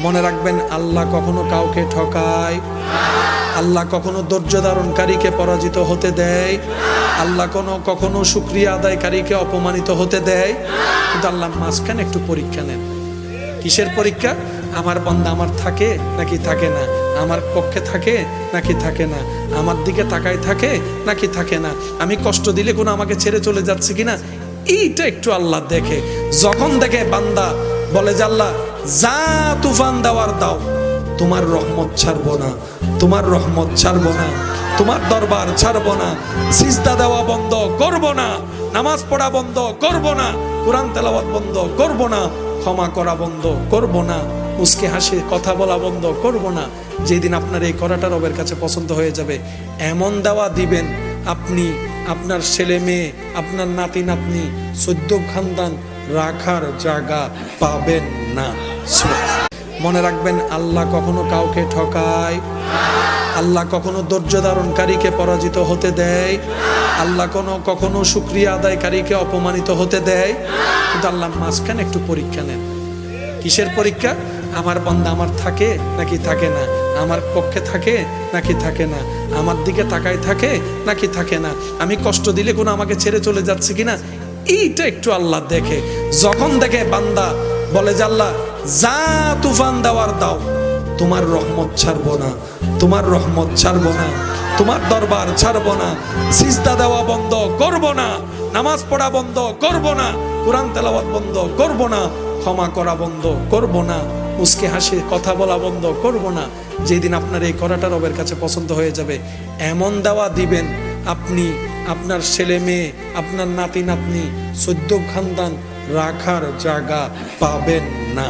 মনে রাখবেন, আল্লাহ কখনো কাউকে ঠকায়, আল্লাহ কখনো ধৈর্য ধারণকারীকে পরাজিত হতে দেয়, আল্লাহ কখনো শুকরিয়া আদায়কারীকে অপমানিত হতে দেয়। কিন্তু আল্লাহ মাঝখানে একটু পরীক্ষা নেন। কিসের পরীক্ষা? আমার বান্দা আমার থাকে নাকি থাকে না, আমার পক্ষে থাকে নাকি থাকে না, আমার দিকে তাকায় থাকে নাকি থাকে না, আমি কষ্ট দিলে কোনো আমাকে ছেড়ে চলে যাচ্ছে কিনা, এইটা একটু আল্লাহ দেখে। যখন দেখে বান্দা বলে যে আল্লাহ যা তুফান দেওয়ার দাও, তোমার রহমত ছাড়বো না, তোমার রহমত ছাড়বো না, তোমার দরবার ছাড়বো না, সিজদা দেওয়া বন্ধ করব না, নামাজ পড়া বন্ধ করব না, কোরআন তেলাওয়াত বন্ধ করব না, ক্ষমা করা বন্ধ করব না, মুস্কি হাসি কথা বলা বন্ধ করব না। যেদিন আপনার এই করাটা রবের কাছে পছন্দ হয়ে যাবে, এমন দেওয়া দিবেন আপনি আপনার ছেলে মেয়ে, আপনার নাতি নাতনি, 14 খানদান রাখার জায়গা পাবেন না। মনে রাখবেন, আল্লাহ কখনো কাউকে ঠকায়, আল্লাহ কখনো ধৈর্য ধারণকারীকে পরাজিত হতে দেয়, আল্লাহ কখনো শুকরিয়া আদায়কারীকে অপমানিত হতে দেয়। কিন্তু আল্লাহ মাঝখানে একটু পরীক্ষা নেন। কিসের পরীক্ষা? আমার বান্দা আমার থাকে নাকি থাকে না, আমার পক্ষে থাকে নাকি থাকে না, আমার দিকে তাকায় থাকে নাকি থাকে না, আমি কষ্ট দিলে কোনো আমাকে ছেড়ে চলে যাচ্ছে কিনা, এইটা একটু আল্লাহ দেখে। যখন দেখে বান্দা বলে যে আল্লাহ যা তুফান দেওয়ার দাও, তোমার রহমত ছাড়বো না, তোমার রহমত ছাড়বো না, তোমার দরবার ছাড়বো না, সিজদা দেওয়া বন্ধ করব না, নামাজ পড়া বন্ধ করব না, কোরআন তেলাওয়াত বন্ধ করব না, ক্ষমা করা বন্ধ করব না, মুস্কি হাসি কথা বলা বন্ধ করব না। যেদিন আপনার এই করাটা রবের কাছে পছন্দ হয়ে যাবে, এমন দেওয়া দিবেন আপনি আপনার ছেলে মেয়ে, আপনার নাতি নাতনি, 14 খানদান রাখার জায়গা পাবেন না।